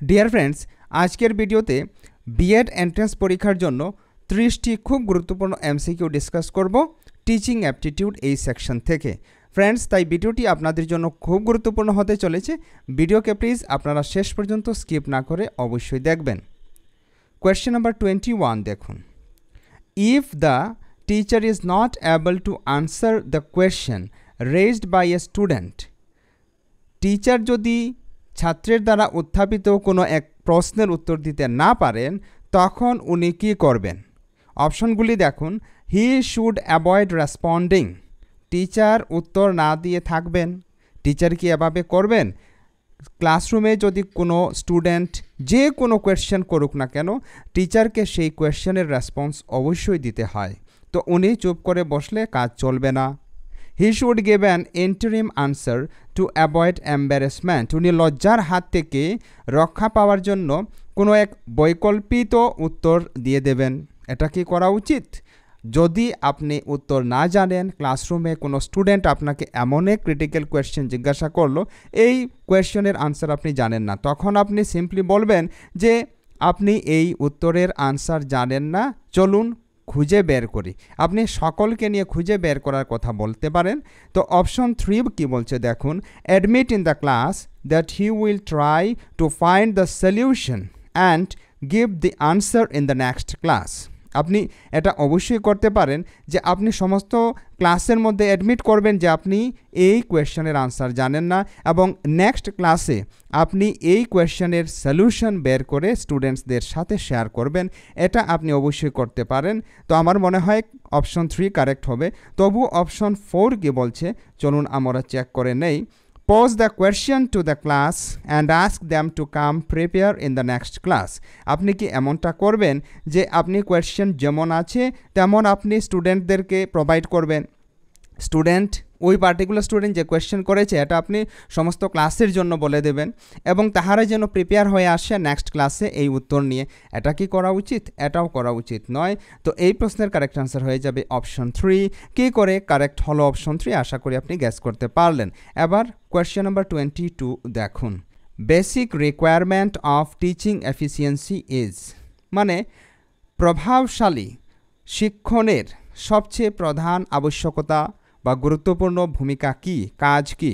Dear friends, আজকের ভিডিওতে B Ed entrance পরীক্ষার জন্য 30টি খুব গুরুত্বপূর্ণ এমসিকিউ ডিসকাস করব টিচিং অ্যাপটিটিউড এই সেকশন থেকে। ফ্রেন্ডস, তাই ভিডিওটি আপনাদের জন্য খুব গুরুত্বপূর্ণ হতে চলেছে। ভিডিওকে প্লিজ আপনারা শেষ পর্যন্ত স্কিপ না করে অবশ্যই দেখবেন। কোয়েশ্চেন নাম্বার 21 দেখুন। If the teacher is not able to answer the question raised by a student, teacher যদি ছাত্রের দ্বারা উত্থাপিত কোনো এক প্রশ্নের উত্তর দিতে না পারেন, তখন উনি কী করবেন? অপশনগুলি দেখুন। He should avoid responding, teacher উত্তর না দিয়ে থাকবেন। টিচার কি এভাবে করবেন? ক্লাসরুমে যদি কোনো স্টুডেন্ট যে কোনো কোয়েশ্চেন করুক না কেন, টিচারকে সেই কোয়েশ্চেনের রেসপন্স অবশ্যই দিতে হয়। তো উনি চুপ করে বসলে কাজ চলবে না। He should give an interim answer to avoid embarrassment, উনি লজ্জার হাত থেকে রক্ষা পাওয়ার জন্য কোনো এক বৈকল্পিত উত্তর দিয়ে দেবেন। এটা কি করা উচিত? যদি আপনি উত্তর না জানেন, ক্লাসরুমে কোনো স্টুডেন্ট আপনাকে এমন এক ক্রিটিক্যাল কোয়েশ্চেন জিজ্ঞাসা করলো, এই কোয়েশ্চেনের আনসার আপনি জানেন না, তখন আপনি সিম্পলি বলবেন যে আপনি এই উত্তরের আনসার জানেন না, চলুন খুঁজে বের করি। আপনি সকলকে নিয়ে খুঁজে বের করার কথা বলতে পারেন। তো অপশন 3 কি বলছে দেখুন। Admit in the class that he will try to find the solution and give the answer in the next class. আপনি এটা অবশ্যই করতে পারেন যে আপনি সমস্ত ক্লাসের মধ্যে অ্যাডমিট করবেন যে আপনি এই কোয়েশ্চেনের আনসার জানেন না, এবং নেক্সট ক্লাসে আপনি এই কোয়েশ্চেনের সলিউশন বের করে স্টুডেন্টসদের সাথে শেয়ার করবেন। এটা আপনি অবশ্যই করতে পারেন। তো আমার মনে হয় অপশন 3 কারেক্ট হবে। তবু অপশন 4 কি বলছে, চলুন আমরা চেক করে নেই। Pose the question to the class and ask them to come prepare in the next class. আপনি কি এমনটা করবেন যে আপনি কোয়েশ্চেন যেমন আছে তেমন আপনি স্টুডেন্টদেরকে প্রোভাইড করবেন? স্টুডেন্ট, ওই পার্টিকুলার স্টুডেন্ট যে কোয়েশ্চেন করেছে এটা আপনি সমস্ত ক্লাসের জন্য বলে দেবেন, এবং তাহারা যেন প্রিপেয়ার হয়ে আসে নেক্সট ক্লাসে এই উত্তর নিয়ে। এটা কি করা উচিত? এটাও করা উচিত নয়। তো এই প্রশ্নের কারেক্ট আনসার হয়ে যাবে অপশন 3। কী করে কারেক্ট হলো অপশন 3? আশা করি আপনি গ্যাস করতে পারলেন। এবার কোয়েশ্চেন নাম্বার 22 দেখুন। Basic requirement of teaching efficiency is, মানে প্রভাবশালী শিক্ষণের সবচেয়ে প্রধান আবশ্যকতা বা গুরুত্বপূর্ণ ভূমিকা কি, কাজ কি?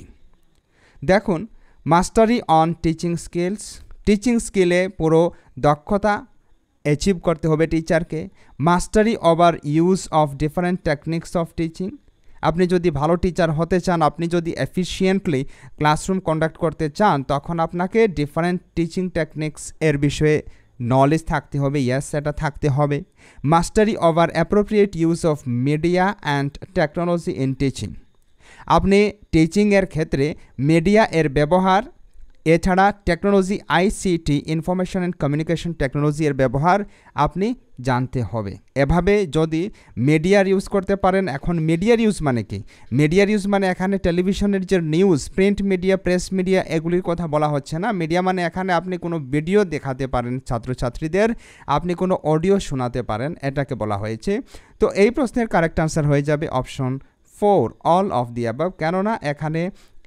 দেখুন, mastery on teaching skills, teaching স্কিলে পুরো দক্ষতা অ্যাচিভ করতে হবে টিচারকে। Mastery over use of different techniques of teaching, আপনি যদি ভালো টিচার হতে চান, আপনি যদি এফিশিয়েন্টলি ক্লাসরুম কন্ডাক্ট করতে চান, তখন আপনাকে ডিফারেন্ট টিচিং টেকনিক্স এর বিষয়ে নলেজ থাকতে হবে। ইয়েস, এটা থাকতে হবে। Mastery over appropriate use of media and technology in teaching, আপনি টিচিংয়ের ক্ষেত্রে মিডিয়া এর ব্যবহার, এছাড়া technology ICT information and communication technology এর ব্যবহার আপনি জানতে হবে। এভাবে যদি মিডিয়ার ইউজ করতে পারেন, এখন মিডিয়ার ইউজ মানে কি? মিডিয়ার ইউজ মানে এখানে টেলিভিশনের যে news, print media, press media, এগুলির কথা বলা হচ্ছে না। মিডিয়া মানে এখানে আপনি কোনো ভিডিও দেখাতে পারেন ছাত্রছাত্রীদের, আপনি কোনো অডিও শোনাতে পারেন, এটাকে বলা হয়েছে। তো এই প্রশ্নের কারেক্ট আনসার হয়ে যাবে option 4, all of the above. কেননা এখানে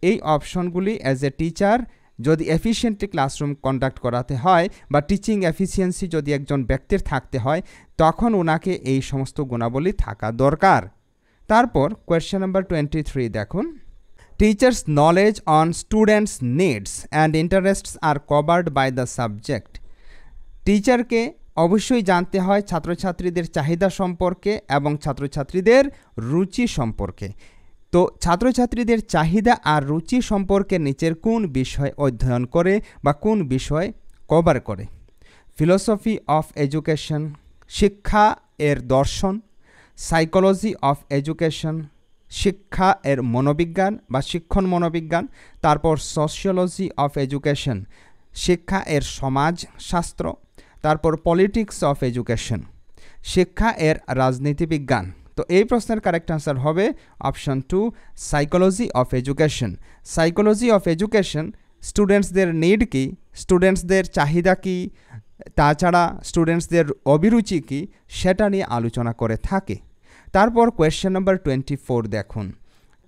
এই অপশনগুলি অ্যাজ এ টিচার যদি এফিশিয়েন্টলি ক্লাসরুম কন্ডাক্ট করাতে হয়, বা টিচিং এফিসিয়েন্সি যদি একজন ব্যক্তির থাকতে হয়, তখন ওনাকে এই সমস্ত গুণাবলী থাকা দরকার। তারপর কোয়েশ্চেন নাম্বার 23 দেখুন। Teachers knowledge on students needs and interests are covered by the subject, টিচারকে অবশ্যই জানতে হয় ছাত্রছাত্রীদের চাহিদা সম্পর্কে এবং ছাত্রছাত্রীদের রুচি সম্পর্কে। তো ছাত্রছাত্রীদের চাহিদা আর রুচি সম্পর্কে নিচের কোন বিষয় অধ্যয়ন করে বা কোন বিষয় কভার করে? ফিলোসফি অফ এডুকেশন, শিক্ষা এর দর্শন। সাইকোলজি অফ এডুকেশন, শিক্ষা এর মনোবিজ্ঞান বা শিক্ষণ মনোবিজ্ঞান। তারপর সোশিওলজি অফ এডুকেশন, শিক্ষা এর সমাজশাস্ত্র। তারপর পলিটিক্স অফ এডুকেশন, শিক্ষা এর রাজনীতিবিজ্ঞান। তো এই প্রশ্নের কারেক্ট আনসার হবে option 2, psychology of education. Psychology of education স্টুডেন্টসদের নিড কি, স্টুডেন্টসদের চাহিদা কি, তাছাড়া স্টুডেন্টসদের অভিরুচি কি, সেটা নিয়ে আলোচনা করে থাকে। তারপর কোয়েশ্চেন নাম্বার 24 দেখুন।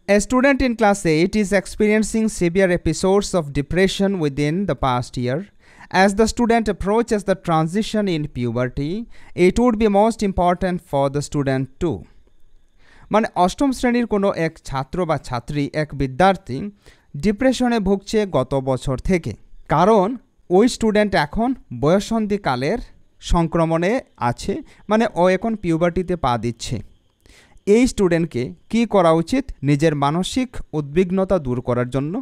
A student in class 8 is experiencing severe episodes of depression within the past year As the student approaches the transition in puberty, it would be most important for the student too. মানে অষ্টম শ্রেণীর কোনো এক ছাত্র বা ছাত্রী, এক বিদ্যার্থী ডিপ্রেশনে ভুগছে গত বছর থেকে, কারণ ওই স্টুডেন্ট এখন বয়ঃসন্ধিকালের সংক্রমণে আছে, মানে ও এখন পিউবার্টিতে পা দিচ্ছে। এই স্টুডেন্টকে কি করা উচিত নিজের মানসিক উদ্বিগ্নতা দূর করার জন্য?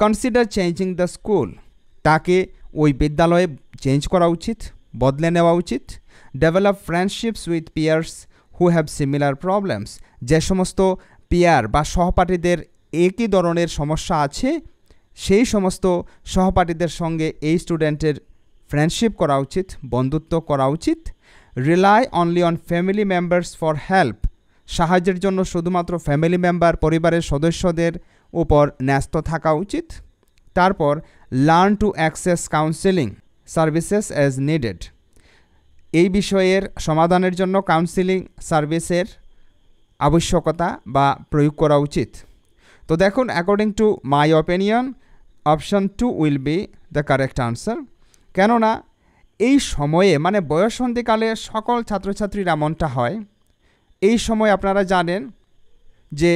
কনসিডার চেঞ্জিং দ্য স্কুল, তাকে ওই বিদ্যালয়ে চেঞ্জ করা উচিত, বদলে নেওয়া উচিত। Develop friendships with peers who have similar problems, যে সমস্ত পিয়ার বা সহপাঠীদের একই ধরনের সমস্যা আছে সেই সমস্ত সহপাঠীদের সঙ্গে এই স্টুডেন্টের ফ্রেন্ডশিপ করা উচিত, বন্ধুত্ব করা উচিত। Rely only on family members for help, সাহায্যের জন্য শুধুমাত্র ফ্যামিলি মেম্বার, পরিবারের সদস্যদের উপর ন্যস্ত থাকা উচিত। তারপর learn to access counselling services as needed, এই বিষয়ের সমাধানের জন্য কাউন্সেলিং সার্ভিসের আবশ্যকতা বা প্রয়োগ করা উচিত। তো দেখুন, according to my opinion option 2 will be the correct answer. কেননা এই সময়ে মানে বয়ঃসন্ধিকালে সকল ছাত্রছাত্রীর এমনটা হয়। এই সময় আপনারা জানেন যে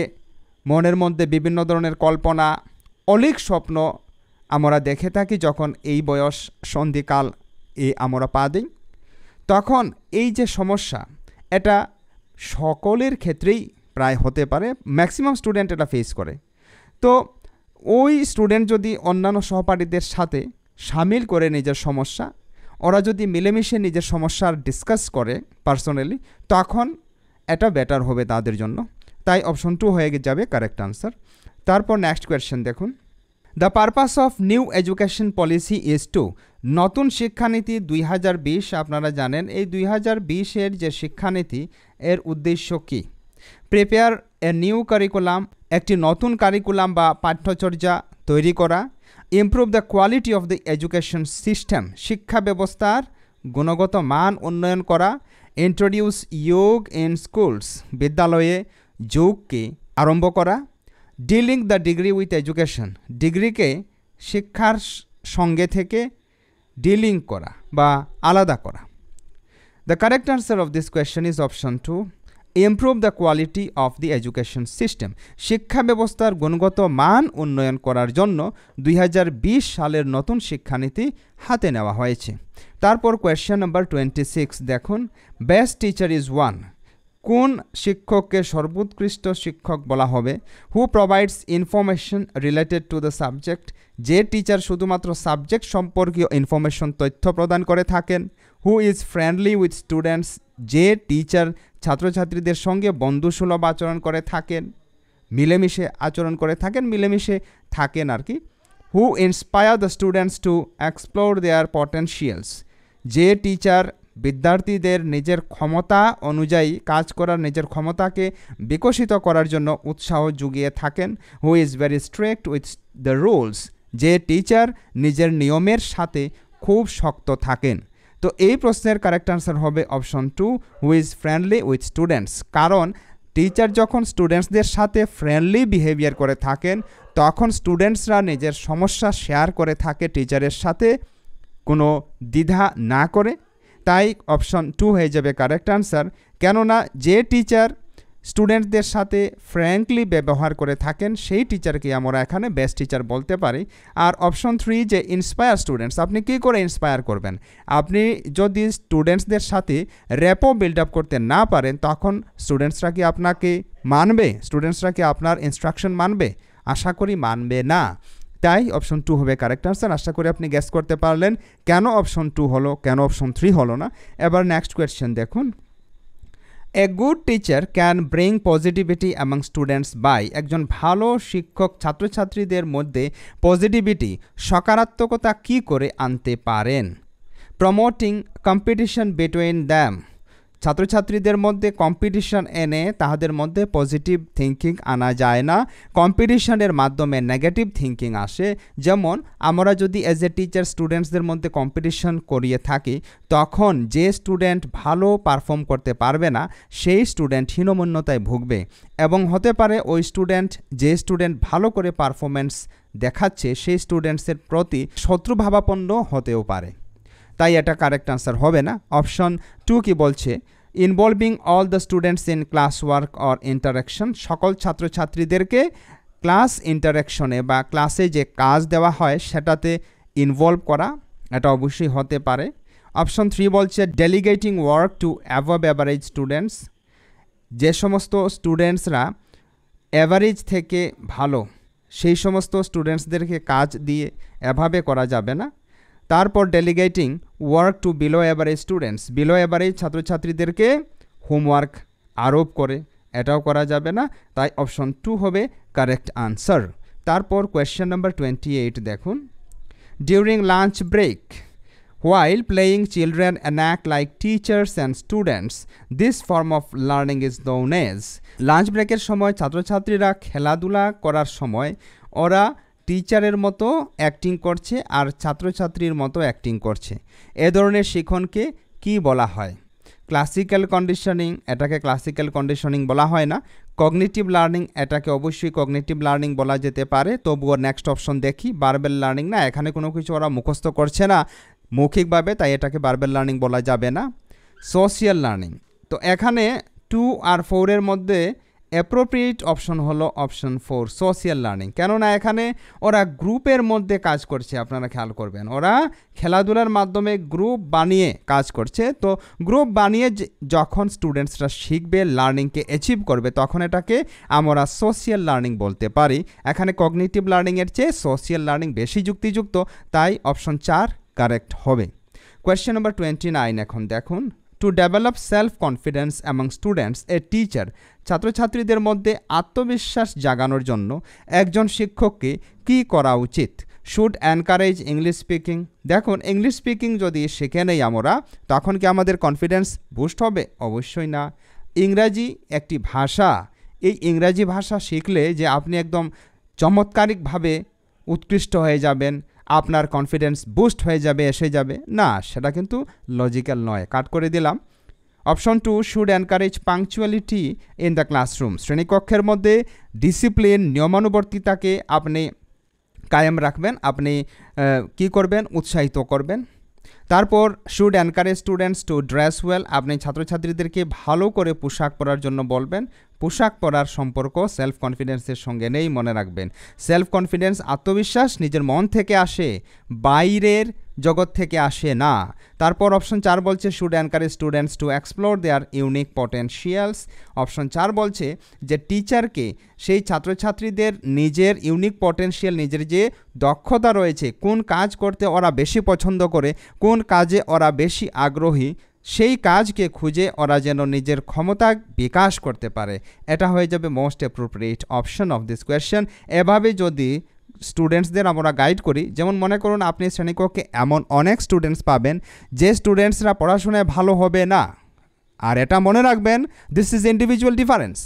মনের মধ্যে বিভিন্ন ধরনের কল্পনা, অলিক স্বপ্ন আমরা দেখে থাকি যখন এই বয়স সন্ধিকাল আমরা পা দিই। তখন এই যে সমস্যা, এটা সকলের ক্ষেত্রেই প্রায় হতে পারে, ম্যাক্সিমাম স্টুডেন্ট এটা ফেস করে। তো ওই স্টুডেন্ট যদি অন্যান্য সহপাঠীদের সাথে সামিল করে নিজের সমস্যা, ওরা যদি মিলেমিশে নিজের সমস্যার ডিসকাস করে পার্সোনালি, তখন এটা বেটার হবে তাদের জন্য। তাই অপশন 2 হয়ে যাবে কারেক্ট আনসার। তারপর নেক্সট কোয়েশ্চেন দেখুন, the purpose of new education policy is to, নতুন শিক্ষানীতি 2020, আপনারা জানেন এই 2020-এর যে শিক্ষানীতি এর উদ্দেশ্য কী? প্রিপেয়ার এ নিউ কারিকুলাম, একটি নতুন কারিকুলাম বা পাঠ্যচর্যা তৈরি করা। Improve the quality of the education system, শিক্ষা ব্যবস্থার গুণগত মান উন্নয়ন করা। ইন্ট্রোডিউস যোগ ইন স্কুলস, বিদ্যালয়ে যোগকে আরম্ভ করা। Dealing the degree with education, ডিগ্রিকে শিক্ষার সঙ্গে থেকে ডিলিং করা বা আলাদা করা। The correct answer of this question is option 2, improve the quality of the education system, শিক্ষা ব্যবস্থার গুণগত মান উন্নয়ন করার জন্য 2020 সালের নতুন শিক্ষানীতি হাতে নেওয়া হয়েছে। তারপর কোয়েশ্চেন নাম্বার 26 দেখুন, বেস্ট টিচার ইজ ওয়ান, কোন শিক্ষককে সর্বোৎকৃষ্ট শিক্ষক বলা হবে? Who provides information related to the subject, যে টিচার শুধুমাত্র সাবজেক্ট সম্পর্কীয় ইনফরমেশন তথ্য প্রদান করে থাকেন। Who is friendly with students, যে টিচার ছাত্রছাত্রীদের সঙ্গে বন্ধুসুলভ আচরণ করে থাকেন, মিলেমিশে আচরণ করে থাকেন, মিলেমিশে থাকেন আর কি। Who inspire the students to explore their potentials, যে টিচার বিদ্যার্থীদের নিজের ক্ষমতা অনুযায়ী কাজ করার, নিজের ক্ষমতাকে বিকশিত করার জন্য উৎসাহ জুগিয়ে থাকেন। Who is very strict with the rules, যে টিচার নিজের নিয়মের সাথে খুব শক্ত থাকেন। তো এই প্রশ্নের কারেক্ট আনসার হবে option 2, who is friendly with students, কারণ টিচার যখন স্টুডেন্টসদের সাথে ফ্রেন্ডলি বিহেভিয়ার করে থাকেন তখন স্টুডেন্টসরা নিজের সমস্যা শেয়ার করে থাকে টিচারের সাথে কোনো দ্বিধা না করে। তাই অপশন 2 হয়ে যাবে কারেক্ট আনসার। কেননা যে টিচার স্টুডেন্টদের সাথে ফ্র্যাঙ্কলি ব্যবহার করে থাকেন সেই টিচারকে আমরা এখানে বেস্ট টিচার বলতে পারি। আর অপশন 3 যে ইন্সপায়ার স্টুডেন্টস, আপনি কী করে ইন্সপায়ার করবেন? আপনি যদি স্টুডেন্টসদের সাথে র্যাপো বিল্ড আপ করতে না পারেন তখন স্টুডেন্টসরা কি আপনাকে মানবে? স্টুডেন্টসরা কি আপনার ইনস্ট্রাকশন মানবে? আশা করি মানবে না। তাই অপশন 2 হবে কারেক্ট আনসার। আশা করি আপনি গেস করতে পারলেন কেন অপশন 2 হলো, কেন অপশন 3 হলো না। এবার নেক্সট কোয়েশ্চেন দেখুন, a good teacher can bring positivity among students by, একজন ভালো শিক্ষক ছাত্রছাত্রীদের মধ্যে পজিটিভিটি, সকারাত্মকতা কী করে আনতে পারেন? প্রমোটিং কম্পিটিশন বিটুইন দ্যাম, ছাত্রছাত্রীদের মধ্যে কম্পিটিশন এনে তাদের মধ্যে পজিটিভ থিঙ্কিং আনা যায় না, কম্পিটিশনের মাধ্যমে নেগেটিভ থিঙ্কিং আসে। যেমন আমরা যদি অ্যাজ এ টিচার স্টুডেন্টসদের মধ্যে কম্পিটিশন করিয়ে থাকি তখন যে স্টুডেন্ট ভালো পারফর্ম করতে পারবে না সেই স্টুডেন্ট হীনমন্যতায় ভুগবে এবং হতে পারে ওই স্টুডেন্ট, যে স্টুডেন্ট ভালো করে পারফরমেন্স দেখাচ্ছে সেই স্টুডেন্টসের প্রতি শত্রুভাবাপন্ন হতেও পারে, তাই এটা কারেক্ট আনসার হবে না। অপশন 2 কি বলছে, involving all the students in class work or interaction, সকল ছাত্রছাত্রীদেরকে ক্লাস ইন্টারাকশনে বা ক্লাসে যে কাজ দেওয়া হয় সেটাতে ইনভলভ করা, এটা অবশ্যই হতে পারে। অপশন 3 বলছে ডেলিগেটিং ওয়ার্ক টু অ্যাভাব অ্যাভারেজ স্টুডেন্টস, যে সমস্ত স্টুডেন্টসরা অ্যাভারেজ থেকে ভালো সেই সমস্ত স্টুডেন্টসদেরকে কাজ দিয়ে এভাবে করা যাবে না। তারপর delegating work to below average students, below average ছাত্রছাত্রীদেরকে হোমওয়ার্ক আরোপ করে, এটাও করা যাবে না, তাই অপশন 2 হবে কারেক্ট আনসার। তারপর কোয়েশ্চেন নাম্বার 28 দেখুন, during lunch break while playing children enact like teachers and students, this form of learning is known as, lunch ব্রেকের সময় ছাত্রছাত্রীরা খেলাধুলা করার সময় ওরা টিচারের মতো অ্যাক্টিং করছে আর ছাত্রছাত্রীর মতো অ্যাক্টিং করছে, এ ধরনের শিক্ষণকে কি বলা হয়? ক্লাসিক্যাল কন্ডিশনিং, এটাকে ক্লাসিক্যাল কন্ডিশনিং বলা হয় না। কগনিটিভ লার্নিং, এটাকে অবশ্যই কগনিটিভ লার্নিং বলা যেতে পারে। তবুও নেক্সট অপশন দেখি, বারবেল লার্নিং না, এখানে কোনো কিছু ওরা মুখস্থ করছে না মৌখিকভাবে, তাই এটাকে বারবেল লার্নিং বলা যাবে না। সোশিয়াল লার্নিং, তো এখানে 2 আর 4 এর মধ্যে অ্যাপ্রোপ্রিয়েট অপশন হলো অপশন 4 সোশিয়াল লার্নিং, কেননা এখানে ওরা গ্রুপের মধ্যে কাজ করছে। আপনারা খেয়াল করবেন, ওরা খেলাধুলার মাধ্যমে গ্রুপ বানিয়ে কাজ করছে। তো গ্রুপ বানিয়ে যখন স্টুডেন্টসরা শিখবে, লার্নিংকে অ্যাচিভ করবে, তখন এটাকে আমরা সোশিয়াল লার্নিং বলতে পারি। এখানে কগনিটিভ লার্নিংয়ের চেয়ে সোশিয়াল লার্নিং বেশি যুক্তিযুক্ত, তাই অপশন 4 কারেক্ট হবে। কোয়েশ্চেন নাম্বার 29 এখন দেখুন, to develop self confidence among students, a teacher, ছাত্রছাত্রীদের মধ্যে আত্মবিশ্বাস জাগানোর জন্য একজন শিক্ষককে কি করা উচিত? শুড এনকারেজ ইংলিশ স্পিকিং, দেখুন ইংলিশ স্পিকিং যদি শিখে নেই আমরা, তখন কি আমাদের কনফিডেন্স বুস্ট হবে? অবশ্যই না। ইংরাজি একটি ভাষা, এই ইংরাজি ভাষা শিখলে যে আপনি একদম চমৎকারিকভাবে উৎকৃষ্ট হয়ে যাবেন, আপনার কনফিডেন্স বুস্ট হয়ে যাবে, এসে যাবে না, সেটা কিন্তু লজিক্যাল নয়, কাট করে দিলাম। Option 2 should encourage punctuality in the classroom, শ্রেণীকক্ষের মধ্যে ডিসিপ্লিন, নিয়মানুবর্তিতাকে আপনি কায়েম রাখবেন, আপনি কি করবেন? উৎসাহিত করবেন। তারপর should encourage students two dress well, আপনি ছাত্রছাত্রীদেরকে ভালো করে পোশাক পরার জন্য বলবেন। পোশাক পরার সম্পর্ক সেলফ কনফিডেন্সের সঙ্গে নেই, মনে রাখবেন। সেলফ কনফিডেন্স, আত্মবিশ্বাস নিজের মন থেকে আসে, বাইরের জগৎ থেকে আসে না। তারপর অপশন 4 বলছে should encourage students to explore their unique potentials, option 4 বলছে যে টিচারকে সেই ছাত্রছাত্রীদের নিজের ইউনিক পটেনশিয়াল, নিজের যে দক্ষতা রয়েছে, কোন কাজ করতে ওরা বেশি পছন্দ করে, কোন কাজে ওরা বেশি আগ্রহী, সেই কাজকে খুঁজে ওরা যেন নিজের ক্ষমতা বিকাশ করতে পারে, এটা হয়ে যাবে most appropriate option of this question. এভাবে যদি স্টুডেন্টসদের আমরা গাইড করি, যেমন মনে করুন আপনি শ্রেণীকক্ষে এমন অনেক স্টুডেন্টস পাবেন যে স্টুডেন্টসরা পড়াশোনায় ভালো হবে না, আর এটা মনে রাখবেন দিস ইজ ইন্ডিভিজুয়াল ডিফারেন্স,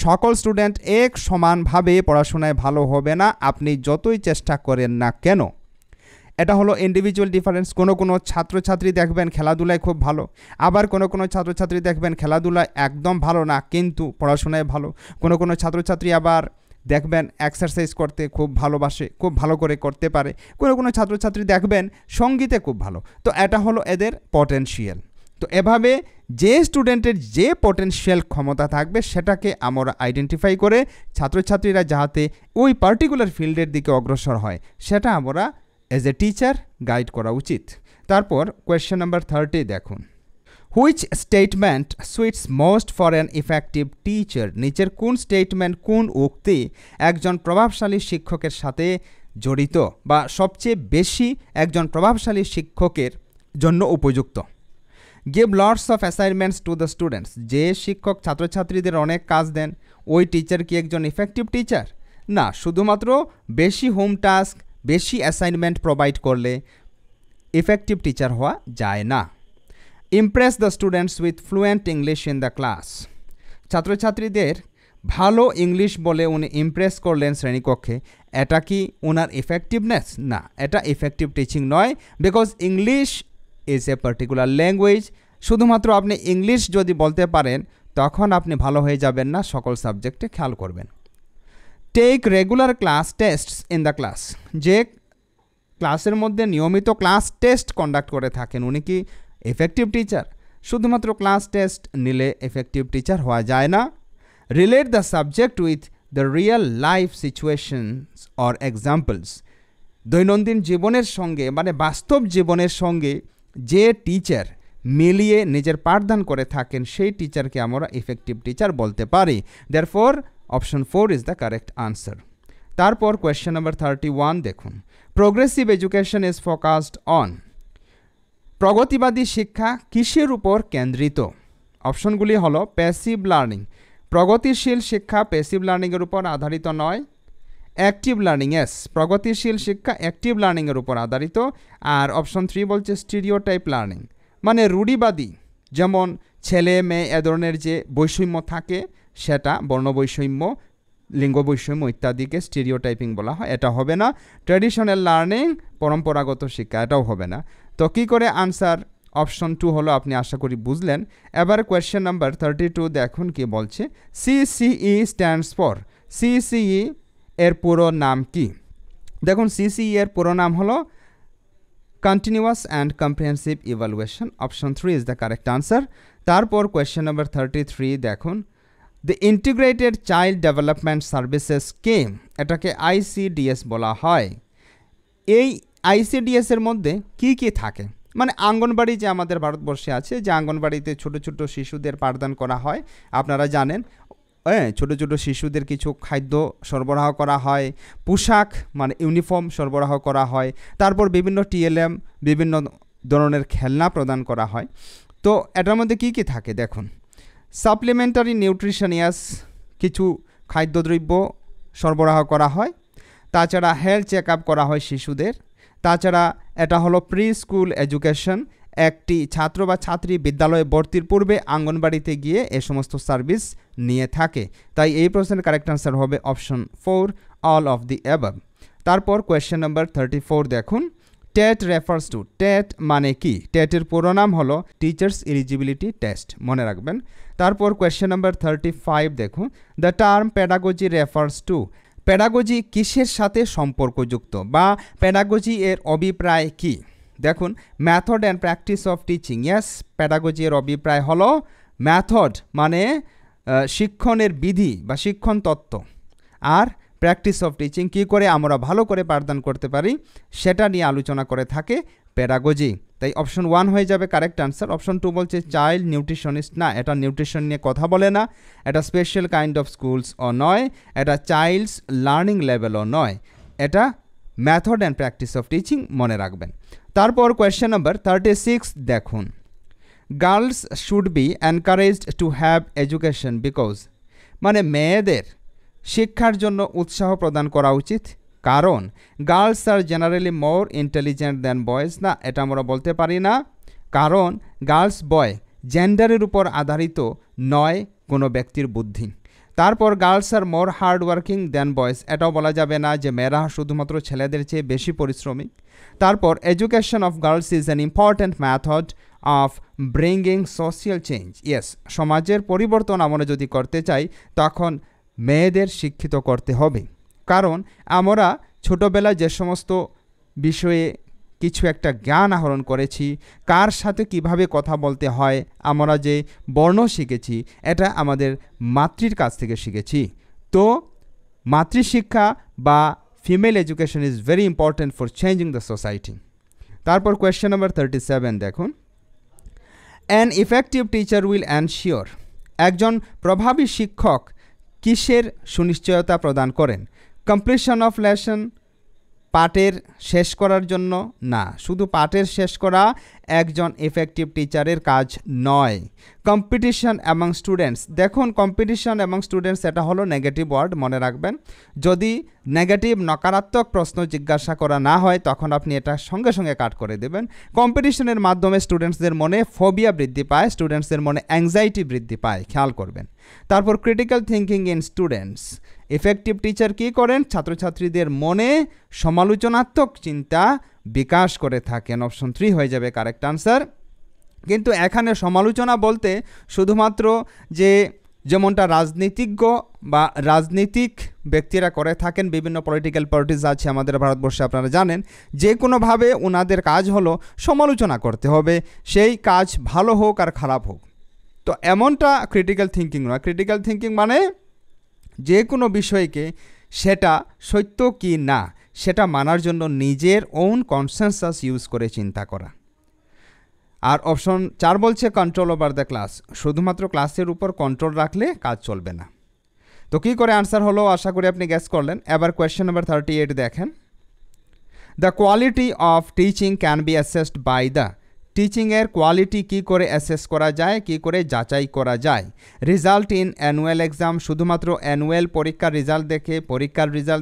সকল স্টুডেন্ট এক সমানভাবে পড়াশোনায় ভালো হবে না, আপনি যতই চেষ্টা করেন না কেন। এটা হলো ইন্ডিভিজুয়াল ডিফারেন্স। কোনো ছাত্রছাত্রী দেখবেন খেলাধুলায় খুব ভালো, আবার কোনো ছাত্রছাত্রী দেখবেন খেলাধুলায় একদম ভালো না কিন্তু পড়াশোনায় ভালো। কোনো ছাত্রছাত্রী আবার দেখবেন এক্সারসাইজ করতে খুব ভালোবাসে, খুব ভালো করে করতে পারে। কোনো ছাত্রছাত্রী দেখবেন সঙ্গীতে খুব ভালো। তো এটা হলো এদের পটেনশিয়াল। তো এভাবে যে স্টুডেন্টের যে পটেনশিয়াল ক্ষমতা থাকবে সেটাকে আমরা আইডেন্টিফাই করে ছাত্রছাত্রীরা যাতে ওই পার্টিকুলার ফিল্ডের দিকে অগ্রসর হয়, সেটা আমরা এজ এ টিচার গাইড করা উচিত। তারপর কোয়েশ্চেন নাম্বার 30 দেখুন, which statement sweets most for an effective teacher, নিচের কোন স্টেটমেন্ট, কোন উক্তি একজন প্রভাবশালী শিক্ষকের সাথে জড়িত বা সবচেয়ে বেশি একজন প্রভাবশালী শিক্ষকের জন্য উপযুক্ত? Give lots of assignments to the students, যে শিক্ষক ছাত্রছাত্রীদের অনেক কাজ দেন, ওই টিচার কি একজন ইফেক্টিভ টিচার? না, শুধুমাত্র বেশি হোম টাস্ক, বেশি অ্যাসাইনমেন্ট প্রোভাইড করলে ইফেক্টিভ টিচার হওয়া যায় না। Impress the students with fluent English in the class, ছাত্রছাত্রীদের ভালো ইংলিশ বলে উনি ইমপ্রেস করলেন শ্রেণীকক্ষে, এটা কি ওনার ইফেক্টিভনেস? না, এটা ইফেক্টিভ টিচিং নয়, because English is a particular language. শুধুমাত্র আপনি ইংলিশ যদি বলতে পারেন তখন আপনি ভালো হয়ে যাবেন না, সকল সাবজেক্টে খেয়াল করবেন। Take regular class tests in the class, যে ক্লাসের মধ্যে নিয়মিত ক্লাস টেস্ট কন্ডাক্ট করে থাকেন উনি কি এফেক্টিভ টিচার? শুধুমাত্র ক্লাস টেস্ট নিলে এফেক্টিভ টিচার হওয়া যায় না। Relate the subject with the real life situations or examples, দৈনন্দিন জীবনের সঙ্গে মানে বাস্তব জীবনের সঙ্গে যে টিচার মিলিয়ে নিজের পাঠদান করে থাকেন সেই টিচারকে আমরা ইফেক্টিভ টিচার বলতে পারি। Therefore option 4 is the correct answer. তারপর কোয়েশ্চেন নাম্বার 31 দেখুন, progressive education is focused on, প্রগতিবাদী শিক্ষা কিসের উপর কেন্দ্রিত? অপশনগুলি হলো প্যাসিভ লার্নিং, প্রগতিশীল শিক্ষা প্যাসিভ লার্নিংয়ের উপর আধারিত নয়। অ্যাক্টিভ লার্নিং, এস, প্রগতিশীল শিক্ষা অ্যাক্টিভ লার্নিংয়ের উপর আধারিত। আর অপশন 3 বলছে স্টিরিওটাইপ লার্নিং, মানে রূঢ়িবাদী, যেমন ছেলে মেয়ে এ ধরনের যে বৈষম্য থাকে সেটা বর্ণ বৈষম্য, লিঙ্গ বৈষম্য ইত্যাদিকে স্টিরিওটাইপিং বলা হয়, এটা হবে না। ট্র্যাডিশনাল লার্নিং, পরম্পরাগত শিক্ষা, এটাও হবে না। তো কী করে আনসার? অপশন 2 হলো, আপনি আশা করি বুঝলেন। এবার কোয়েশ্চেন নাম্বার 32 দেখুন কি বলছে। সিসিই স্ট্যান্ডস ফর, সিসিই এর পুরো নাম কি? দেখুন সিসিই এর পুরো নাম হলো continuous and comprehensive evaluation. Option 3 is the correct answer. তারপর কোয়েশ্চেন নাম্বার 33 দেখুন, the integrated child development services scheme, এটাকে আইসিডিএস বলা হয়। এই আইসিডিএস এর মধ্যে কি কি থাকে? মানে আঙ্গনবাড়ি যে আমাদের ভারতবর্ষে আছে, যে আঙ্গনবাড়িতে ছোট ছোট শিশুদের পাঠদান করা হয়, আপনারা জানেন। ছোট ছোট শিশুদের কিছু খাদ্য সরবরাহ করা হয়, পোশাক মানে ইউনিফর্ম সরবরাহ করা হয়, তারপর বিভিন্ন টিএলএম, বিভিন্ন ধরনের খেলনা প্রদান করা হয়। তো এটার মধ্যে কি কি থাকে দেখুন, সাপ্লিমেন্টারি নিউট্রিশনিয়াস কিছু খাদ্যদ্রব্য সরবরাহ করা হয়, তাছাড়া হেলথ চেক আপ করা হয় শিশুদের, তাছাড়া এটা হলো প্রি স্কুল এডুকেশন, একটি ছাত্র বা ছাত্রী বিদ্যালয়ে ভর্তির পূর্বে আঙ্গনবাড়িতে গিয়ে এ সমস্ত সার্ভিস নিয়ে থাকে। তাই এই প্রশ্নের কারেক্ট আনসার হবে option 4, all of the above. তারপর কোয়েশ্চেন নাম্বার 34 দেখুন, টেট রেফার্স টু, টেট মানে কি? টেটের পুরো নাম হলো টিচার্স এলিজিবিলিটি টেস্ট, মনে রাখবেন। তারপর কোয়েশ্চেন নাম্বার 35 দেখুন, the term pedagogy refers to, pedagogy কিসের সাথে সম্পর্কযুক্ত বা প্যাডাগজি এর অভিপ্রায় কি? দেখুন method and practice of teaching, yes, pedagogy এর অভিপ্রায় হলো মেথড মানে শিক্ষণের বিধি বা শিক্ষণ তত্ত্ব, আর প্র্যাকটিস অফ টিচিং কী করে আমরা ভালো করে পাঠদান করতে পারি সেটা নিয়ে আলোচনা করে থাকে প্যাডাগজি। তাই অপশন 1 হয়ে যাবে কারেক্ট আনসার। অপশন 2 বলছে চাইল্ড নিউট্রিশনিস্ট, না, এটা নিউট্রিশন নিয়ে কথা বলে না, এটা স্পেশাল কাইন্ড অফ স্কুলসও নয়, এটা চাইল্ডস লার্নিং লেভেলও নয়, এটা method and practice of teaching, মনে রাখবেন। তারপর কোয়েশ্চেন নাম্বার 36 দেখুন, girls should be encouraged to have education because, মানে মেয়েদের শিক্ষার জন্য উৎসাহ প্রদান করা উচিত কারণ girls are generally more intelligent than boys, না, এটা আমরা বলতে পারি না, কারণ গার্লস বয় জেন্ডারের উপর আধারিত নয় কোনো ব্যক্তির বুদ্ধি। তারপর girls are more hard working than boys, এটাও বলা যাবে না যে মেয়েরা শুধুমাত্র ছেলেদের চেয়ে বেশি পরিশ্রমী। তারপর education of girls is an important method of bringing social change, yes, সমাজের পরিবর্তন আমরা যদি করতে চাই তখন মেয়েদের শিক্ষিত করতে হবে, কারণ আমরা ছোটোবেলায় যে সমস্ত বিষয়ে কিছু একটা জ্ঞান আহরণ করেছি, কার সাথে কিভাবে কথা বলতে হয়, আমরা যে বর্ণ শিখেছি এটা আমাদের মাতৃর কাছ থেকে শিখেছি। তো মাতৃশিক্ষা বা female education is very important for changing the society. তারপর কোয়েশ্চেন নাম্বার 37 দেখুন, an effective teacher will ensure, একজন প্রভাবী শিক্ষক কিসের সুনিশ্চয়তা প্রদান করেন? কমপ্লিশন অফ লেসন, পাঠের শেষ করার জন্য না, শুধু পাঠের শেষ করা একজন এফেক্টিভ টিচারের কাজ নয়। কম্পিটিশন অ্যামং স্টুডেন্টস, দেখুন কম্পিটিশন অ্যামং স্টুডেন্টস এটা হলো নেগেটিভ ওয়ার্ড, মনে রাখবেন। যদি নেগেটিভ নকারাত্মক প্রশ্ন জিজ্ঞাসা করা না হয় তখন আপনি এটা সঙ্গে সঙ্গে কাট করে দেবেন। কম্পিটিশনের মাধ্যমে স্টুডেন্টসদের মনে ফোবিয়া বৃদ্ধি পায়, স্টুডেন্টসদের মনে অ্যাংজাইটি বৃদ্ধি পায়, খেয়াল করবেন। তারপর critical thinking in students, effective teacher কী করেন? ছাত্রছাত্রীদের মনে সমালোচনাত্মক চিন্তা বিকাশ করে থাকেন। অপশন 3 হয়ে যাবে কারেক্ট আনসার। কিন্তু এখানে সমালোচনা বলতে শুধুমাত্র যে যেমনটা রাজনীতিজ্ঞ বা রাজনীতিক ব্যক্তিরা করে থাকেন, বিভিন্ন পলিটিক্যাল পার্টিজ আছে আমাদের ভারতবর্ষে, আপনারা জানেন, যে কোনোভাবে ওনাদের কাজ হলো সমালোচনা করতে হবে, সেই কাজ ভালো হোক আর খারাপ হোক। তো এমনটা ক্রিটিক্যাল থিঙ্কিং নয়। ক্রিটিক্যাল থিঙ্কিং মানে যে কোনো বিষয়কে সেটা সত্য কি না সেটা মানার জন্য নিজের ওন কনসেনসাস ইউজ করে চিন্তা করা। আর অপশন 4 বলছে কন্ট্রোল ওভার দ্য ক্লাস, শুধুমাত্র ক্লাসের উপর কন্ট্রোল রাখলে কাজ চলবে না। তো কী করে আনসার হলো আশা করি আপনি গেস করলেন। এবার কোয়েশ্চেন নাম্বার 38 দেখেন। The quality of teaching can be assessed by the, টিচিংয়ের কোয়ালিটি কী করে অ্যাসেস করা যায়, কী করে যাচাই করা যায়। রেজাল্ট ইন অ্যানুয়াল এক্সাম, শুধুমাত্র অ্যানুয়াল পরীক্ষার রেজাল্ট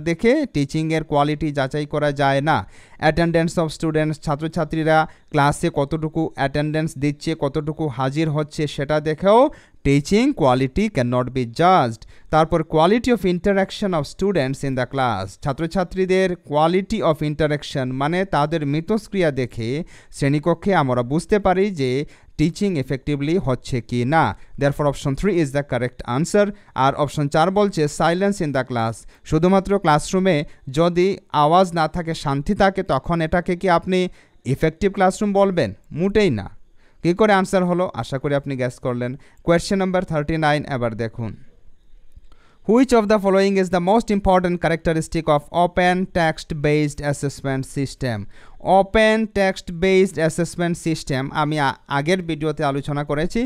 দেখে টিচিংয়ের কোয়ালিটি যাচাই করা যায় না। অ্যাটেন্ডেন্স অফ স্টুডেন্টস, ছাত্রছাত্রীরা ক্লাসে কতটুকু অ্যাটেন্ডেন্স দিচ্ছে, কতটুকু হাজির হচ্ছে সেটা দেখেও teaching quality can not be judged. তারপর quality of interaction of students in the class, ছাত্রছাত্রীদের কোয়ালিটি অফ ইন্টারাকশন মানে তাদের মিথস্ক্রিয়া দেখে শ্রেণীকক্ষে আমরা বুঝতে পারি যে টিচিং এফেক্টিভলি হচ্ছে কি না। Therefore option 3 is the correct answer. আর অপশন 4 বলছে সাইলেন্স ইন দ্য ক্লাস, শুধুমাত্র ক্লাসরুমে যদি আওয়াজ না থাকে, শান্তি থাকে, তখন এটাকে কি আপনি ইফেক্টিভ ক্লাসরুম বলবেন? মোটেই না। কী করে আনসার হলো আশা করি আপনি গ্যাস করলেন। কোয়েশ্চেন নাম্বার 39 এবার দেখুন। Which of the following is the most important characteristic of open text based assessment system. Open text based assessment system আমি আগের ভিডিওতে আলোচনা করেছি।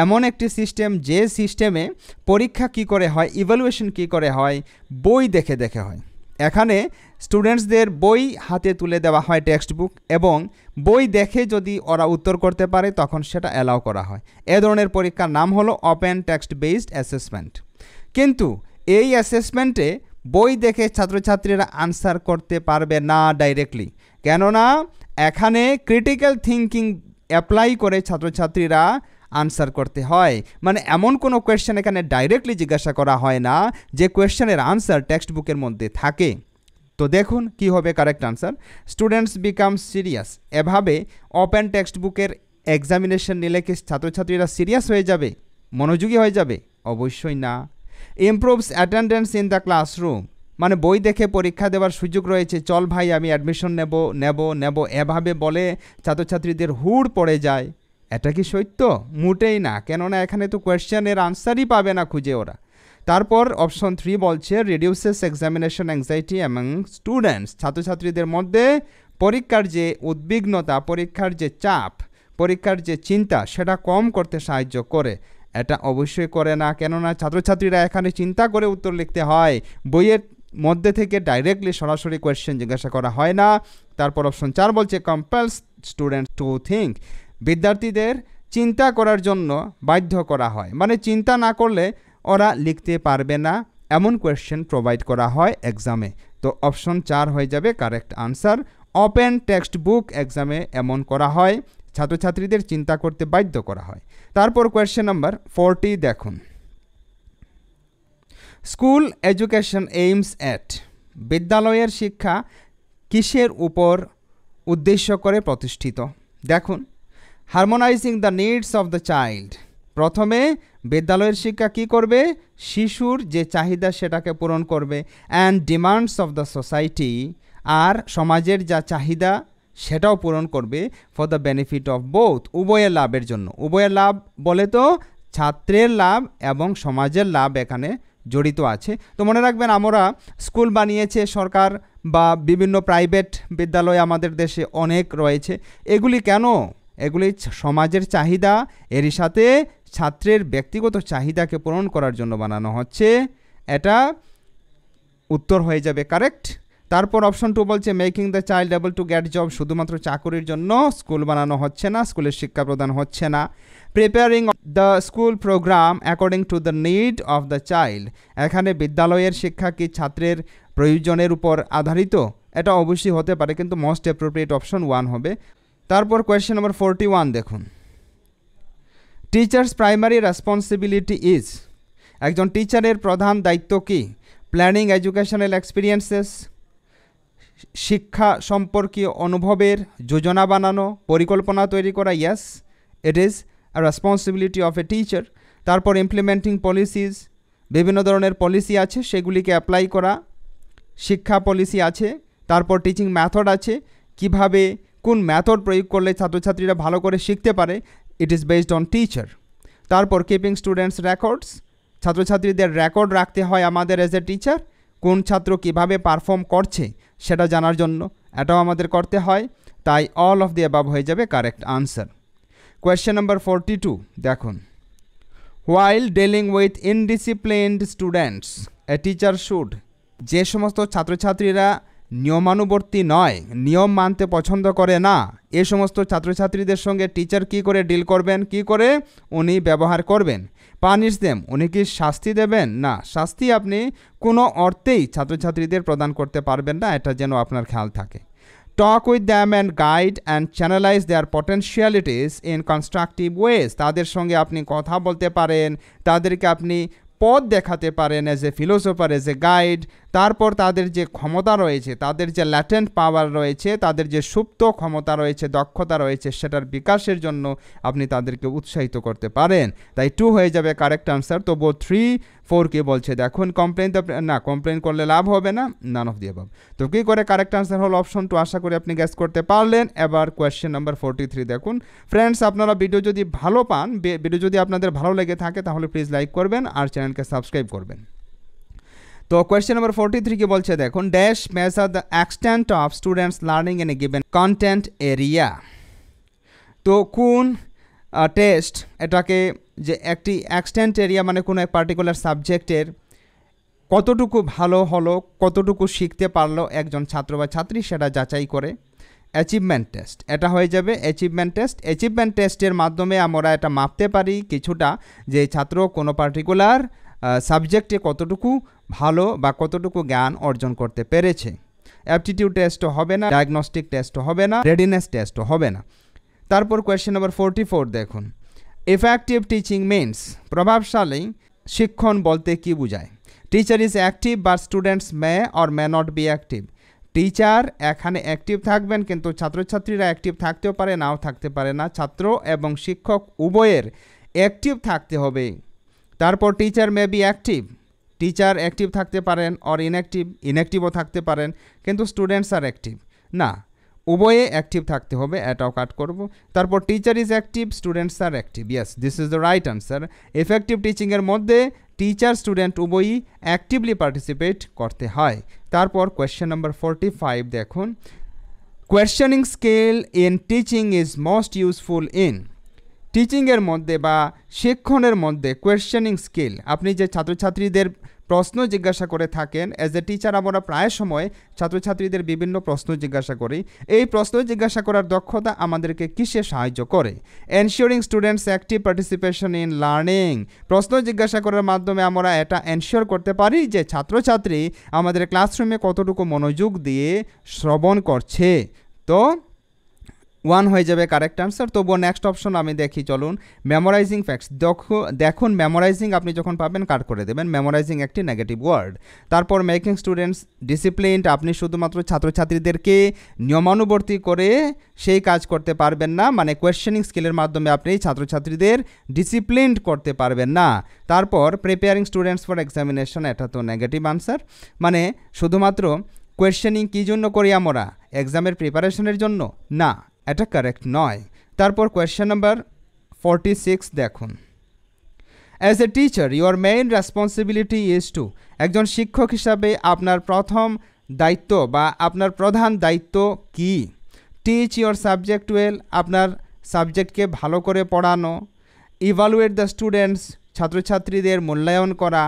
এমন একটি সিস্টেম যে সিস্টেমে পরীক্ষা কী করে হয়, ইভ্যালুয়েশন কী করে হয়, বই দেখে দেখে হয়। এখানে স্টুডেন্টসদের বই হাতে তুলে দেওয়া হয়, টেক্সট বুক, এবং বই দেখে যদি ওরা উত্তর করতে পারে তখন সেটা অ্যালাউ করা হয়। এ ধরনের পরীক্ষার নাম হলো ওপেন টেক্সট বেসড অ্যাসেসমেন্ট। কিন্তু এই অ্যাসেসমেন্টে বই দেখে ছাত্রছাত্রীরা আনসার করতে পারবে না ডাইরেক্টলি, কেননা এখানে ক্রিটিক্যাল থিঙ্কিং অ্যাপ্লাই করে ছাত্রছাত্রীরা আনসার করতে হয়। মানে এমন কোনো কোয়েশ্চেন এখানে ডাইরেক্টলি জিজ্ঞাসা করা হয় না যে কোয়েশ্চেনের আনসার টেক্সট বুকের মধ্যে থাকে। তো দেখুন কি হবে correct answer. Students become serious, এভাবে ওপেন টেক্সট বুকের এক্সামিনেশন নিলে কি ছাত্রছাত্রীরা সিরিয়াস হয়ে যাবে, মনোযোগী হয়ে যাবে? অবশ্যই না। Improves attendance in the classroom, মানে বই দেখে পরীক্ষা দেওয়ার সুযোগ রয়েছে, চল ভাই আমি অ্যাডমিশন নেব, এভাবে বলে ছাত্রছাত্রীদের হুড় পড়ে যায়। এটা কি সত্য? মোটেই না, কেননা এখানে তো কোয়েশ্চেনের আনসারই পাবে না খুঁজে ওরা। তারপর অপশন 3 বলছে reduces examination anxiety among students, ছাত্রছাত্রীদের মধ্যে পরীক্ষার যে উদ্বিগ্নতা, পরীক্ষার যে চাপ, পরীক্ষার যে চিন্তা সেটা কম করতে সাহায্য করে। এটা অবশ্যই করে না, কেননা ছাত্রছাত্রীরা এখানে চিন্তা করে উত্তর লিখতে হয়, বইয়ের মধ্যে থেকে ডাইরেক্টলি সরাসরি কোয়েশ্চেন জিজ্ঞাসা করা হয় না। তারপর অপশন 4 বলছে কম্পেলস স্টুডেন্ট টু থিঙ্ক, বিদ্যার্থীদের চিন্তা করার জন্য বাধ্য করা হয়, মানে চিন্তা না করলে ওরা লিখতে পারবে না, এমন কোয়েশ্চেন প্রোভাইড করা হয় এক্সামে। তো অপশন 4 হয়ে যাবে correct answer. Open text book এক্সামে এমন করা হয়, ছাত্রছাত্রীদের চিন্তা করতে বাধ্য করা হয়। তারপর কোয়েশ্চেন নাম্বার 40 দেখুন। স্কুল এডুকেশন এইমস অ্যাট, বিদ্যালয়ের শিক্ষা কিসের উপর উদ্দেশ্য করে প্রতিষ্ঠিত? দেখুন, harmonising the needs of the child, প্রথমে বিদ্যালয়ের শিক্ষা কি করবে? শিশুর যে চাহিদা সেটাকে পূরণ করবে। And demands of the society, আর সমাজের যা চাহিদা সেটাও পূরণ করবে। For the benefit of both, উভয়ের লাভের জন্য। উভয়ের লাভ বলে তো ছাত্রের লাভ এবং সমাজের লাভ এখানে জড়িত আছে। তো মনে রাখবেন, আমরা স্কুল বানিয়েছে সরকার বা বিভিন্ন প্রাইভেট বিদ্যালয় আমাদের দেশে অনেক রয়েছে। এগুলি কেন? এগুলি সমাজের চাহিদা, এরই সাথে ছাত্রের ব্যক্তিগত চাহিদাকে পূরণ করার জন্য বানানো হচ্ছে। এটা উত্তর হয়ে যাবে কারেক্ট। তারপর অপশন 2 বলছে making the child able to get job, শুধুমাত্র চাকরির জন্য স্কুল বানানো হচ্ছে না, স্কুলের শিক্ষা প্রদান হচ্ছে না। Preparing the school program according to the need of the child, এখানে বিদ্যালয়ের শিক্ষা কি ছাত্রের প্রয়োজনের উপর আধারিত? এটা অবশ্যই হতে পারে, কিন্তু মোস্ট অ্যাপ্রোপ্রিয়েট অপশন 1 হবে। তারপর কোয়েশ্চেন নম্বর 41 দেখুন। টিচার্স প্রাইমারি রেসপন্সিবিলিটি ইজ, একজন টিচারের প্রধান দায়িত্ব কি? প্ল্যানিং এডুকেশনাল এক্সপিরিয়েন্সেস, শিক্ষা সম্পর্কীয় অনুভবের যোজনা বানানো, পরিকল্পনা তৈরি করা। Yes, it is a responsibility of a teacher. তারপর ইমপ্লিমেন্টিং পলিসিস, বিভিন্ন ধরনের পলিসি আছে সেগুলিকে অ্যাপ্লাই করা, শিক্ষা পলিসি আছে, তারপর টিচিং মেথড আছে, কিভাবে কোন মেথড প্রয়োগ করলে ছাত্রছাত্রীরা ভালো করে শিখতে পারে, it is based on teacher. তারপর কিপিং স্টুডেন্টস রেকর্ডস, ছাত্রছাত্রীদের রেকর্ড রাখতে হয় আমাদের এজ এ টিচার, কোন ছাত্র কিভাবে পারফর্ম করছে সেটা জানার জন্য এটাও আমাদের করতে হয়। তাই অল অফ দি অ্যাবাভ হয়ে যাবে কারেক্ট আনসার। কোয়েশ্চেন নাম্বার 42 দেখুন, while dealing with indisciplined students a teacher should, যে সমস্ত ছাত্রছাত্রীরা নিয়মানুবর্তী নয়, নিয়ম মানতে পছন্দ করে না, এ সমস্ত ছাত্রছাত্রীদের সঙ্গে টিচার কি করে ডিল করবেন, কি করে উনি ব্যবহার করবেন। পানিশ দেম, উনি কি শাস্তি দেবেন? না, শাস্তি আপনি কোনো অর্থেই ছাত্রছাত্রীদের প্রদান করতে পারবেন না, এটা যেন আপনার খেয়াল থাকে। Talk with them and guide and channelise their potentialities in constructive ways, তাদের সঙ্গে আপনি কথা বলতে পারেন, তাদেরকে আপনি পথ দেখাতে পারেন as a philosopher, as a guide. তারপর তাদের যে ক্ষমতা রয়েছে, তাদের যে ল্যাটেন্ট পাওয়ার রয়েছে, তাদের যে সুপ্ত ক্ষমতা রয়েছে, দক্ষতা রয়েছে, সেটার বিকাশের জন্য আপনি তাদেরকে উৎসাহিত করতে পারেন। তাই 2 হয়ে যাবে কারেক্ট আনসার। তবু 3, 4 কি বলছে দেখুন, কমপ্লেন না, কমপ্লেন করলে লাভ হবে না, নান অফ দি অ্যাবাভ। তো কী করে কারেক্ট আনসার হলো অপশন 2, আশা করি আপনি গেস করতে পারলেন। এবার কোয়েশ্চেন নাম্বার 43 দেখুন। ফ্রেন্ডস, আপনারা ভিডিও যদি ভালো পান, ভিডিও যদি আপনাদের ভালো লেগে থাকে তাহলে প্লিজ লাইক করবেন আর চ্যানেলকে সাবস্ক্রাইব করবেন। তো কোয়েশ্চেন নাম্বার 43 কি বলছে দেখুন, dash measure the extent of students learning in a given content area. তো কোন টেস্ট এটাকে, যে একটি এক্সটেন্ট এরিয়া মানে কোনো এক পার্টিকুলার সাবজেক্টের কতটুকু ভালো হলো, কতটুকু শিখতে পারলো একজন ছাত্র বা ছাত্রী, সেটা যাচাই করে। অ্যাচিভমেন্ট টেস্ট, এটা হয়ে যাবে অ্যাচিভমেন্ট টেস্ট। অ্যাচিভমেন্ট টেস্টের মাধ্যমে আমরা এটা মাপতে পারি কিছুটা, যে ছাত্র কোনো পার্টিকুলার সাবজেক্টে কতটুকু ভালো বা কতটুকু জ্ঞান অর্জন করতে পেরেছে। অ্যাপটিটিউড টেস্টও হবে না, ডায়াগনস্টিক টেস্টও হবে না, রেডিনেস টেস্টও হবে না। তারপর কোয়েশ্চেন নাম্বার 44 দেখুন, ইফেক্টিভ টিচিং মিনস, প্রভাবশালী শিক্ষণ বলতে কি বোঝায়। Teacher is active but students may or may not be active. Teacher এখানে অ্যাক্টিভ থাকবেন, কিন্তু ছাত্রছাত্রীরা অ্যাক্টিভ থাকতেও পারে, নাও থাকতে পারে না। ছাত্র এবং শিক্ষক উভয়ের অ্যাক্টিভ থাকতে হবে। তারপর teacher may be active, teacher active থাকতে পারেন, অর ইনঅ্যাক্টিভও থাকতে পারেন, কিন্তু স্টুডেন্টস আর অ্যাক্টিভ না, উভয়ে অ্যাক্টিভ থাকতে হবে, এটাও কাট করব। তারপর teacher is active, students are active, yes this is the right answer. Effective টিচিংয়ের মধ্যে টিচার স্টুডেন্ট উভয়ই অ্যাক্টিভলি পার্টিসিপেট করতে হয়। তারপর কোয়েশ্চেন নাম্বার 45 দেখুন, questioning skill in teaching is most useful in. টিচিংয়ের মধ্যে বা শিক্ষণের মধ্যে কোয়েশ্চেনিং স্কিল, আপনি যে ছাত্রছাত্রীদের প্রশ্ন জিজ্ঞাসা করে থাকেন, অ্যাজ এ টিচার আমরা প্রায় সময় ছাত্রছাত্রীদের বিভিন্ন প্রশ্ন জিজ্ঞাসা করি। এই প্রশ্ন জিজ্ঞাসা করার দক্ষতা আমাদেরকে কিসে সাহায্য করে? Ensuring students active participation in learning. প্রশ্ন জিজ্ঞাসা করার মাধ্যমে আমরা এটা এনশিওর করতে পারি যে ছাত্রছাত্রী আমাদের ক্লাসরুমে কতটুকু মনোযোগ দিয়ে শ্রবণ করছে। তো 1 হয়ে যাবে কারেক্ট আনসার। তবুও নেক্সট অপশন আমি দেখি, চলুন। মেমোরাইজিং ফ্যাক্টস, দেখুন মেমোরাইজিং আপনি যখন পাবেন কাট করে দেবেন, মেমোরাইজিং একটি নেগেটিভ ওয়ার্ড। তারপর মেকিং স্টুডেন্টস ডিসিপ্লিনড, আপনি শুধুমাত্র ছাত্রছাত্রীদেরকে নিয়মানুবর্তী করে সেই কাজ করতে পারবেন না, মানে কোয়েশ্চেনিং স্কিলের মাধ্যমে আপনি ছাত্রছাত্রীদের ডিসিপ্লিনড করতে পারবেন না। তারপর প্রিপেয়ারিং স্টুডেন্টস ফর এক্সামিনেশন, এটা তো নেগেটিভ আনসার, মানে শুধুমাত্র কোয়েশ্চেনিং কী জন্য করি আমরা, এক্সামের প্রিপারেশনের জন্য না, এটা কারেক্ট নয়। তারপর কোয়েশ্চেন নাম্বার 46 দেখুন, as a teacher your main responsibility is to. একজন শিক্ষক হিসাবে আপনার প্রথম দায়িত্ব বা আপনার প্রধান দায়িত্ব কি? টিচ ইউর সাবজেক্ট ওয়েল, আপনার সাবজেক্টকে ভালো করে পড়ানো। ইভালুয়েট দ্য স্টুডেন্টস, ছাত্রছাত্রীদের মূল্যায়ন করা।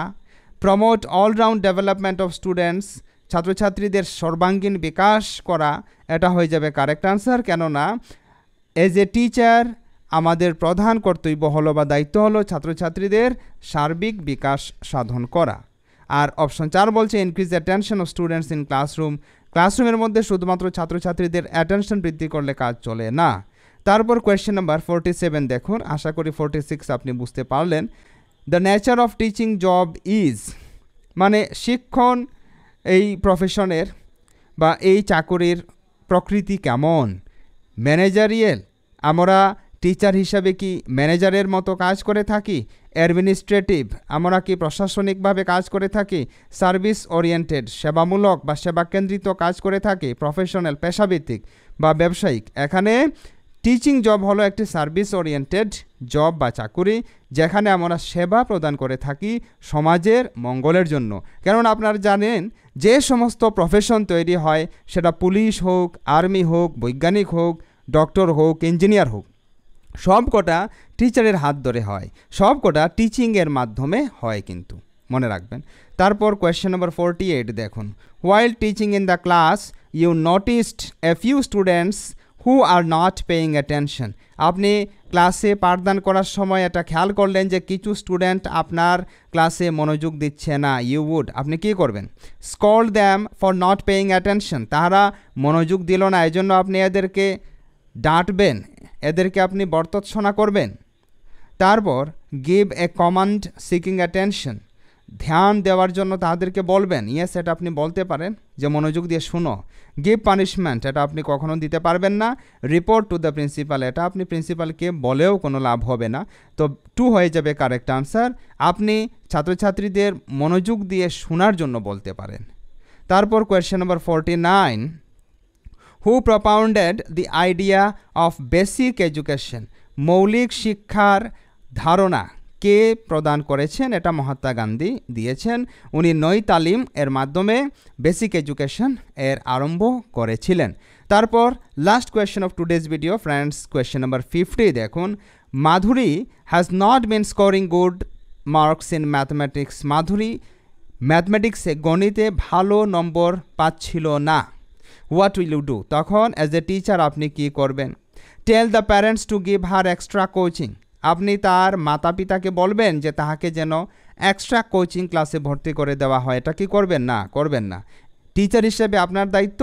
Promote all-round development of students, ছাত্রছাত্রীদের সর্বাঙ্গীন বিকাশ করা, এটা হয়ে যাবে কারেক্ট আনসার। কেননা এজ এ টিচার আমাদের প্রধান কর্তব্য হলো বা দায়িত্ব হলো ছাত্রছাত্রীদের সার্বিক বিকাশ সাধন করা। আর অপশন 4 বলছে increase attention of students in classroom, ক্লাসরুমের মধ্যে শুধুমাত্র ছাত্রছাত্রীদের অ্যাটেনশন বৃদ্ধি করলে কাজ চলে না। তারপর কোয়েশ্চেন নাম্বার 47 দেখুন, আশা করি 46 আপনি বুঝতে পারলেন। The nature of teaching job is, মানে শিক্ষণ এই প্রফেশনের বা এই চাকরির প্রকৃতি কেমন? ম্যানেজারিয়াল, আমরা টিচার হিসাবে কি ম্যানেজারের মতো কাজ করে থাকি, অ্যাডমিনিস্ট্রেটিভ আমরা কি প্রশাসনিকভাবে কাজ করে থাকি, সার্ভিস ওরিয়েন্টেড সেবামূলক বা সেবাকেন্দ্রিত কাজ করে থাকি, প্রফেশনাল পেশাভিত্তিক বা ব্যবসায়িক। এখানে টিচিং জব হলো একটি সার্ভিস ওরিয়েন্টেড জব বা চাকুরি, যেখানে আমরা সেবা প্রদান করে থাকি সমাজের মঙ্গলের জন্য। কারণ আপনারা জানেন যে সমস্ত প্রফেশন তৈরি হয়, সেটা পুলিশ হোক, আর্মি হোক, বৈজ্ঞানিক হোক, ডক্টর হোক, ইঞ্জিনিয়ার হোক, সব কটা টিচারের হাত ধরে হয়, সব কটা টিচিংয়ের মাধ্যমে হয়, কিন্তু মনে রাখবেন। তারপর কোয়েশ্চেন নম্বর 48 দেখুন, while teaching in the class you noticed a few students who are not paying attention. আপনি ক্লাসে পাঠদান করার সময় এটা খেয়াল করলেন যে কিছু স্টুডেন্ট আপনার ক্লাসে মনোযোগ দিচ্ছে না। ইউ উড, আপনি কী করবেন? Scold them for not paying attention. তারা মনোযোগ দিল না, এই জন্য আপনি এদেরকে ডাঁটবেন, এদেরকে আপনি বর্তৎসনা করবেন। তারপর give a command seeking attention, ধ্যান দেওয়ার জন্য তাদেরকে বলবেন। ইয়েস, এটা আপনি বলতে পারেন যে মনোযোগ দিয়ে শুনো। গিভ পানিশমেন্ট, এটা আপনি কখনো দিতে পারবেন না। রিপোর্ট টু দ্য প্রিন্সিপাল, এটা আপনি প্রিন্সিপালকে বলেও কোনো লাভ হবে না। তো 2 হয়ে যাবে কারেক্ট আনসার। আপনি ছাত্রছাত্রীদের মনোযোগ দিয়ে শোনার জন্য বলতে পারেন। তারপর question number 49, who propounded the idea of basic education. মৌলিক শিক্ষার ধারণা কে প্রদান করেছেন? এটা মহাত্মা গান্ধী দিয়েছেন। উনি নই তালিম এর মাধ্যমে বেসিক এডুকেশন এর আরম্ভ করেছিলেন। তারপর last question of today's video friends, question number 50 দেখুন, Madhuri has not been scoring good marks in mathematics. Madhuri ম্যাথমেটিক্সে গণিতে ভালো নম্বর পাচ্ছিল না। What will you do? তখন অ্যাজ এ টিচার আপনি কি করবেন? Tell the parents to give her extra coaching. আপনি তার মাতা পিতাকে বলবেন যে তাহাকে যেন এক্সট্রা কোচিং ক্লাসে ভর্তি করে দেওয়া হয়। এটা কি করবেন? না, করবেন না। টিচার হিসেবে আপনার দায়িত্ব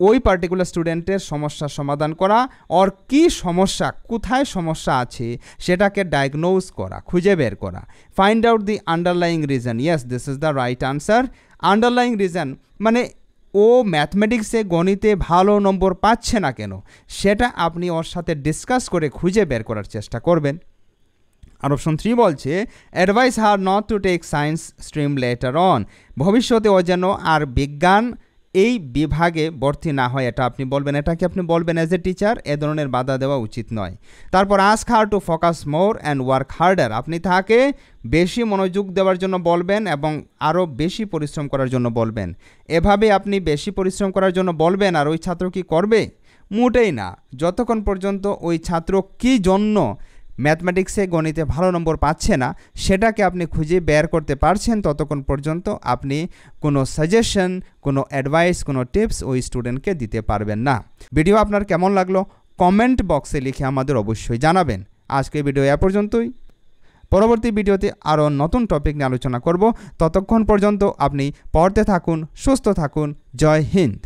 ওই পার্টিকুলার স্টুডেন্টের সমস্যার সমাধান করা, ওর কী সমস্যা, কোথায় সমস্যা আছে সেটাকে ডায়াগনোজ করা, খুঁজে বের করা। Find out the underlying reason. Yes, this is the right answer. Underlying reason মানে ও ম্যাথমেটিক্সে গণিতে ভালো নম্বর পাচ্ছে না কেন, সেটা আপনি ওর সাথে ডিসকাস করে খুঁজে বের করার চেষ্টা করবেন। আর অপশন 3 বলছে advise her not to take science stream later on. ভবিষ্যতে ও যেন আর বিজ্ঞান এই বিভাগে ভর্তি না হয়, এটা আপনি বলবেন। এটাকে আপনি বলবেন অ্যাজ এ টিচার, এ ধরনের বাধা দেওয়া উচিত নয়। তারপর ask her to focus more and work harder. আপনি তাকে বেশি মনোযোগ দেওয়ার জন্য বলবেন এবং আরও বেশি পরিশ্রম করার জন্য বলবেন। এভাবে আপনি বেশি পরিশ্রম করার জন্য বলবেন, আর ওই ছাত্র কি করবে? মোটেই না। যতক্ষণ পর্যন্ত ওই ছাত্র কী জন্য ম্যাথমেটিক্সে গণিতে ভালো নম্বর পাচ্ছে না সেটাকে আপনি খুঁজে বের করতে পারছেন, ততক্ষণ পর্যন্ত আপনি কোনো সাজেশন, কোনো অ্যাডভাইস, কোনো টিপস ওই স্টুডেন্টকে দিতে পারবেন না। ভিডিও আপনার কেমন লাগলো কমেন্ট বক্সে লিখে আমাদের অবশ্যই জানাবেন। আজকে ভিডিও এ পর্যন্তই। পরবর্তী ভিডিওতে আরও নতুন টপিক নিয়ে আলোচনা করব। ততক্ষণ পর্যন্ত আপনি পড়তে থাকুন, সুস্থ থাকুন। জয় হিন্দ।